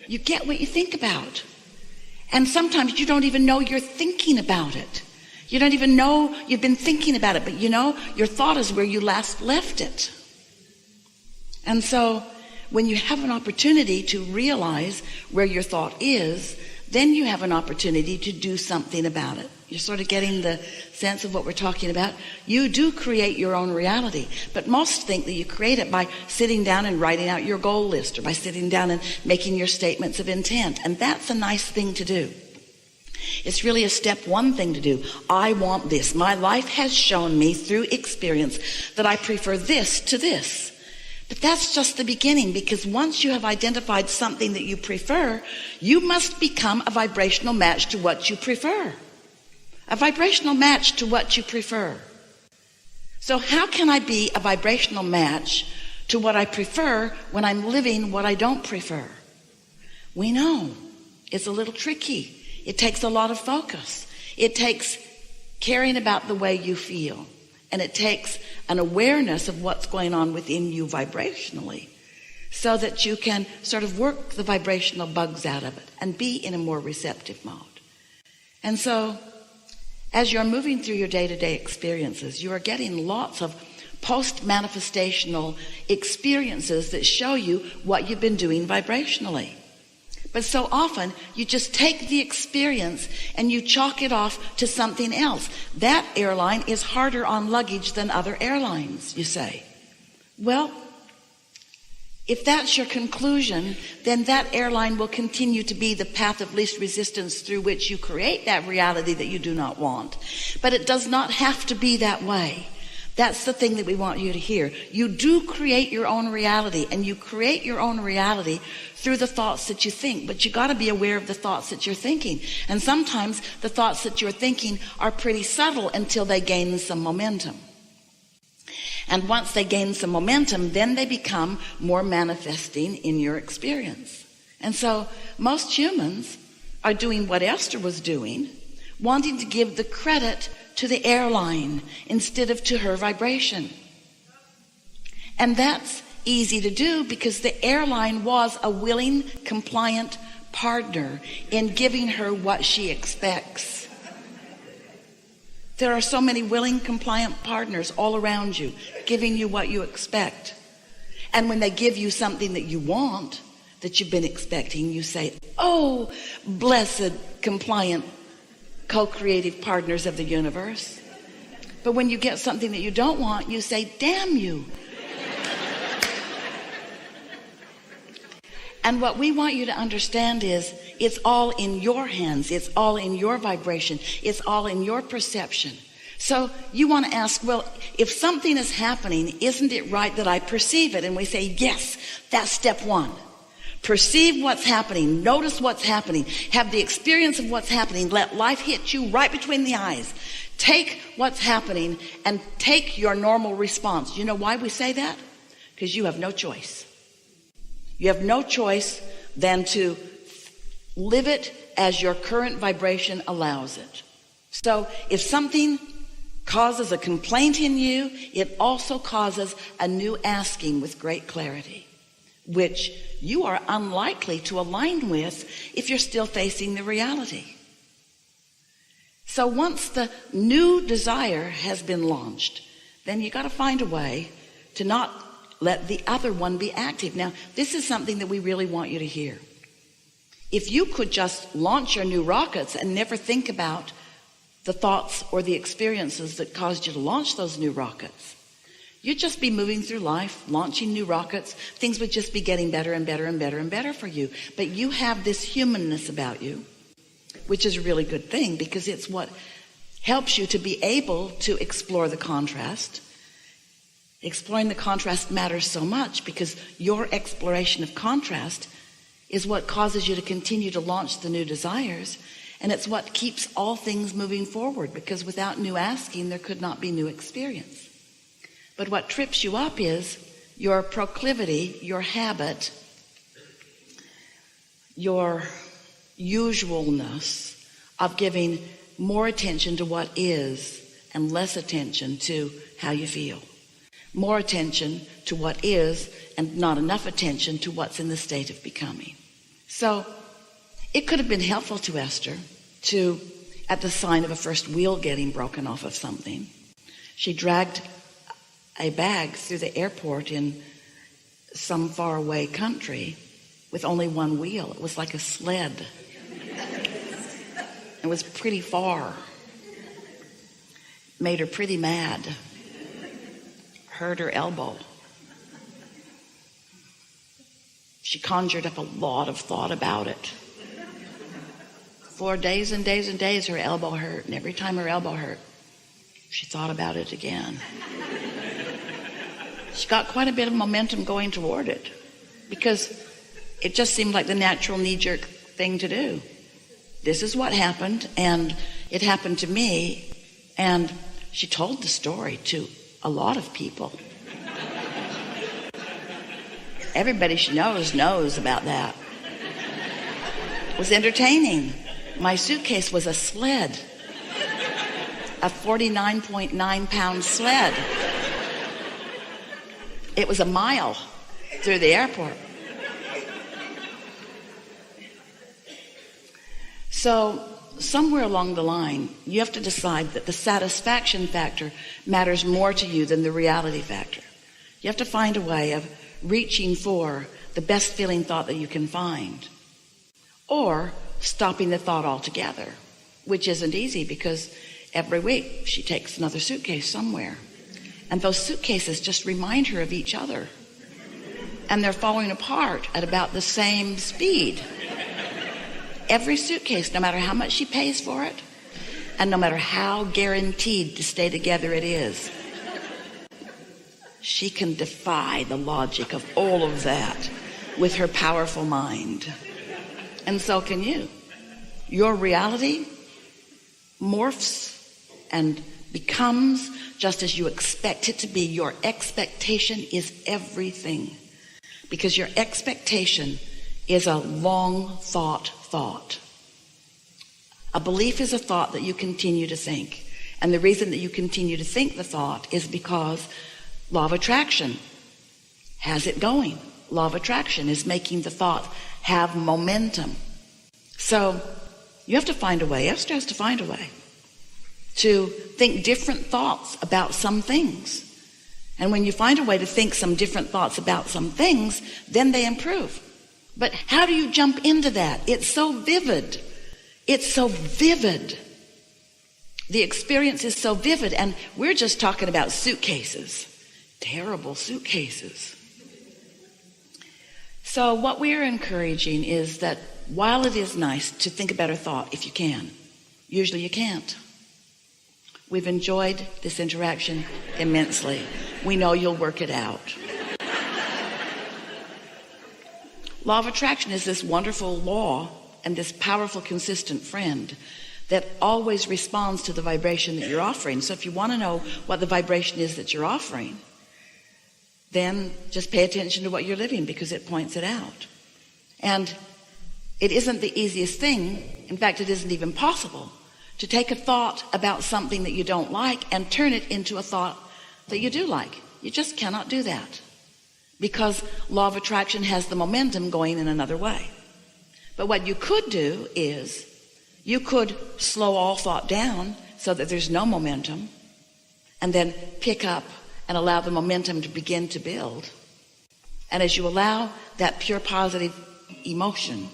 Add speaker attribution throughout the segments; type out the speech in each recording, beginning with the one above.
Speaker 1: You get what you think about. And sometimes you don't even know you're thinking about it. You don't even know you've been thinking about it, but you know, your thought is where you last left it. And so when you have an opportunity to realize where your thought is, then you have an opportunity to do something about it. You're sort of getting the sense of what we're talking about. You do create your own reality, but most think that you create it by sitting down and writing out your goal list, or by sitting down and making your statements of intent. And that's a nice thing to do. It's really a step one thing to do. I want this. My life has shown me through experience that I prefer this to this. But that's just the beginning, because once you have identified something that you prefer, you must become a vibrational match to what you prefer. A vibrational match to what you prefer. So how can I be a vibrational match to what I prefer when I'm living what I don't prefer? We know it's a little tricky. It takes a lot of focus. It takes caring about the way you feel. And it takes an awareness of what's going on within you vibrationally, so that you can sort of work the vibrational bugs out of it and be in a more receptive mode. And so as you're moving through your day-to-day experiences, you are getting lots of post-manifestational experiences that show you what you've been doing vibrationally. But so often you just take the experience and you chalk it off to something else. That airline is harder on luggage than other airlines, you say. Well, if that's your conclusion, then that airline will continue to be the path of least resistance through which you create that reality that you do not want. But it does not have to be that way. That's the thing that we want you to hear. You do create your own reality, and you create your own reality through the thoughts that you think. But you got to be aware of the thoughts that you're thinking. And sometimes the thoughts that you're thinking are pretty subtle until they gain some momentum. And once they gain some momentum, then they become more manifesting in your experience. And so most humans are doing what Esther was doing, wanting to give the credit to the airline instead of to her vibration. And that's easy to do because the airline was a willing, compliant partner in giving her what she expects. There are so many willing, compliant partners all around you, giving you what you expect. And when they give you something that you want, that you've been expecting, you say, oh, blessed, compliant, co-creative partners of the universe. But when you get something that you don't want, you say, damn you. And what we want you to understand is it's all in your hands. It's all in your vibration. It's all in your perception. So you want to ask, well, if something is happening, isn't it right that I perceive it? And we say, yes, that's step one. Perceive what's happening. Notice what's happening. Have the experience of what's happening. Let life hit you right between the eyes. Take what's happening and take your normal response. You know why we say that? Because you have no choice. You have no choice than to live it as your current vibration allows it. So if something causes a complaint in you, it also causes a new asking with great clarity, which you are unlikely to align with if you're still facing the reality. So once the new desire has been launched, then you got to find a way to not let the other one be active. Now, this is something that we really want you to hear. If you could just launch your new rockets and never think about the thoughts or the experiences that caused you to launch those new rockets, you'd just be moving through life, launching new rockets. Things would just be getting better and better and better and better for you. But you have this humanness about you, which is a really good thing because it's what helps you to be able to explore the contrast. Exploring the contrast matters so much because your exploration of contrast is what causes you to continue to launch the new desires. And it's what keeps all things moving forward, because without new asking, there could not be new experience. But what trips you up is your proclivity, your habit, your usualness of giving more attention to what is and less attention to how you feel. More attention to what is and not enough attention to what's in the state of becoming. So it could have been helpful to Esther to, at the sign of a first wheel getting broken off of something, she dragged a bag through the airport in some faraway country with only one wheel. It was like a sled. It was pretty far. Made her pretty mad. Hurt her elbow. She conjured up a lot of thought about it. For days and days and days, her elbow hurt. And every time her elbow hurt, she thought about it again. She got quite a bit of momentum going toward it because it just seemed like the natural knee-jerk thing to do. This is what happened, and it happened to me. And she told the story to a lot of people. Everybody she knows about that. It was entertaining. My suitcase was a sled, a 49.9 pound sled. It was a mile through the airport. So somewhere along the line, you have to decide that the satisfaction factor matters more to you than the reality factor. You have to find a way of reaching for the best feeling thought that you can find, or stopping the thought altogether, which isn't easy because every week she takes another suitcase somewhere, and those suitcases just remind her of each other, and they're falling apart at about the same speed. Every suitcase, no matter how much she pays for it, and no matter how guaranteed to stay together it is, she can defy the logic of all of that with her powerful mind. And so can you. Your reality morphs and becomes just as you expect it to be. Your expectation is everything, because your expectation is a long thought. A belief is a thought that you continue to think. And the reason that you continue to think the thought is because law of attraction has it going. Law of attraction is making the thought have momentum. So you have to find a way, Esther has to find a way to think different thoughts about some things. And when you find a way to think some different thoughts about some things, then they improve. But how do you jump into that? It's so vivid. It's so vivid. The experience is so vivid, and we're just talking about suitcases. Terrible suitcases. So what we're encouraging is that while it is nice to think about a thought, if you can, usually you can't. We've enjoyed this interaction immensely. We know you'll work it out. Law of attraction is this wonderful law and this powerful, consistent friend that always responds to the vibration that you're offering. So if you want to know what the vibration is that you're offering, then just pay attention to what you're living, because it points it out. And it isn't the easiest thing. In fact, it isn't even possible to take a thought about something that you don't like and turn it into a thought that you do like. You just cannot do that, because law of attraction has the momentum going in another way. But what you could do is you could slow all thought down so that there's no momentum, and then pick up and allow the momentum to begin to build. And as you allow that pure positive emotion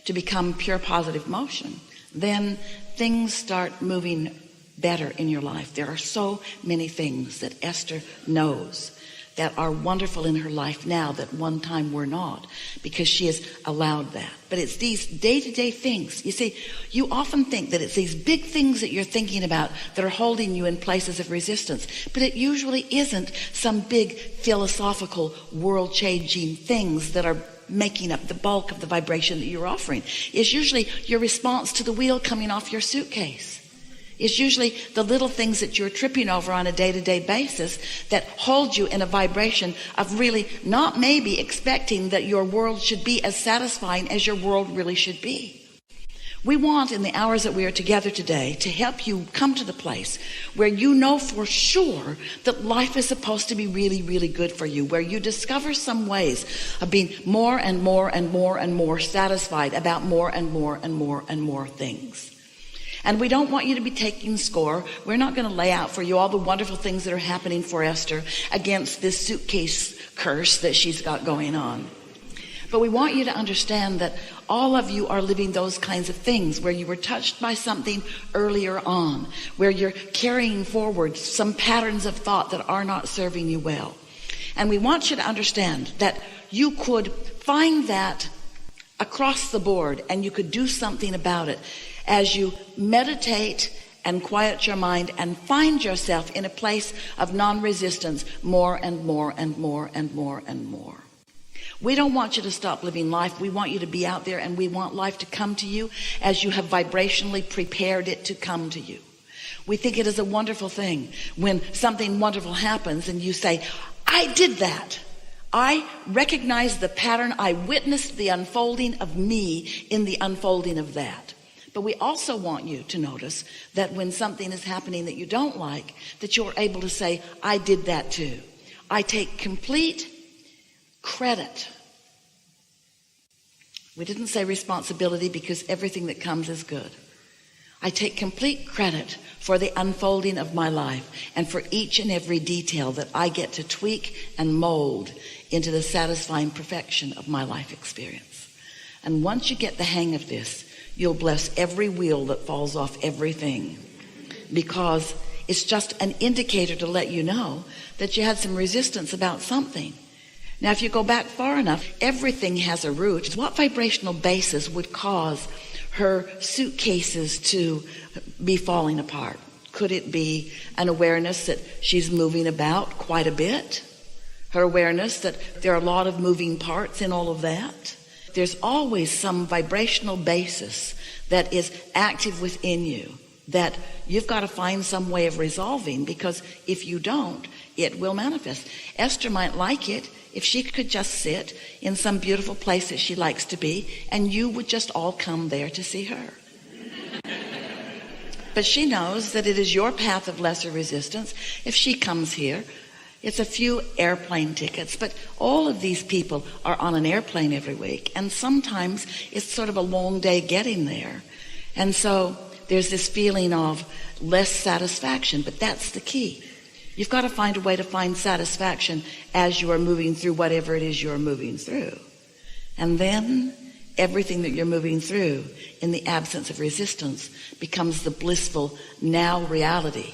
Speaker 1: to become pure positive motion, then things start moving better in your life. There are so many things that Esther knows that are wonderful in her life now that one time were not, because she has allowed that. But it's these day-to-day things. You see, you often think that it's these big things that you're thinking about that are holding you in places of resistance, but it usually isn't some big philosophical, world-changing things that are making up the bulk of the vibration that you're offering. It's usually your response to the wheel coming off your suitcase. It's usually the little things that you're tripping over on a day-to-day basis that hold you in a vibration of really not maybe expecting that your world should be as satisfying as your world really should be. We want, in the hours that we are together today, to help you come to the place where you know for sure that life is supposed to be really, really good for you, where you discover some ways of being more and more and more and more satisfied about more and more and more and more things. And we don't want you to be taking score. We're not going to lay out for you all the wonderful things that are happening for Esther against this suitcase curse that she's got going on. But we want you to understand that all of you are living those kinds of things where you were touched by something earlier on, where you're carrying forward some patterns of thought that are not serving you well. And we want you to understand that you could find that across the board and you could do something about it as you meditate and quiet your mind and find yourself in a place of non-resistance more and more and more and more and more. We don't want you to stop living life. We want you to be out there, and we want life to come to you as you have vibrationally prepared it to come to you. We think it is a wonderful thing when something wonderful happens and you say, I did that. I recognize the pattern. I witnessed the unfolding of me in the unfolding of that. But we also want you to notice that when something is happening that you don't like, that you're able to say, I did that too. I take complete credit. We didn't say responsibility because everything that comes is good. I take complete credit for the unfolding of my life and for each and every detail that I get to tweak and mold into the satisfying perfection of my life experience. And once you get the hang of this, you'll bless every wheel that falls off everything, because it's just an indicator to let you know that you had some resistance about something. Now, if you go back far enough, everything has a root. What vibrational basis would cause her suitcases to be falling apart? Could it be an awareness that she's moving about quite a bit? Her awareness that there are a lot of moving parts in all of that? There's always some vibrational basis that is active within you that you've got to find some way of resolving, because if you don't, it will manifest. Esther might like it if she could just sit in some beautiful place that she likes to be, and you would just all come there to see her. But she knows that it is your path of lesser resistance. If she comes here, it's a few airplane tickets, but all of these people are on an airplane every week, and sometimes it's sort of a long day getting there. And so there's this feeling of less satisfaction, but that's the key. You've got to find a way to find satisfaction as you are moving through whatever it is you're moving through. And then everything that you're moving through in the absence of resistance becomes the blissful now reality.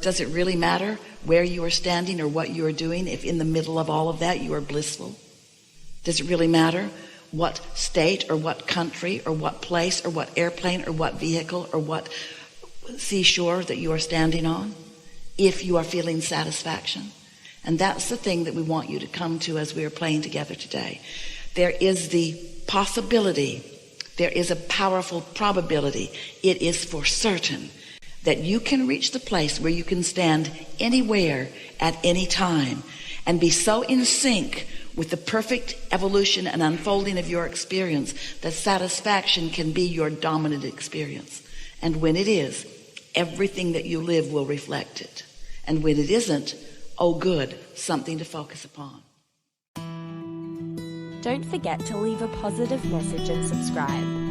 Speaker 1: Does it really matter where you are standing or what you are doing if in the middle of all of that you are blissful? Does it really matter what state or what country or what place or what airplane or what vehicle or what seashore that you are standing on if you are feeling satisfaction? And that's the thing that we want you to come to as we are playing together today. There is the possibility, there is a powerful probability, it is for certain that you can reach the place where you can stand anywhere at any time and be so in sync with the perfect evolution and unfolding of your experience that satisfaction can be your dominant experience. And when it is, everything that you live will reflect it. And when it isn't, oh good, something to focus upon.
Speaker 2: Don't forget to leave a positive message and subscribe.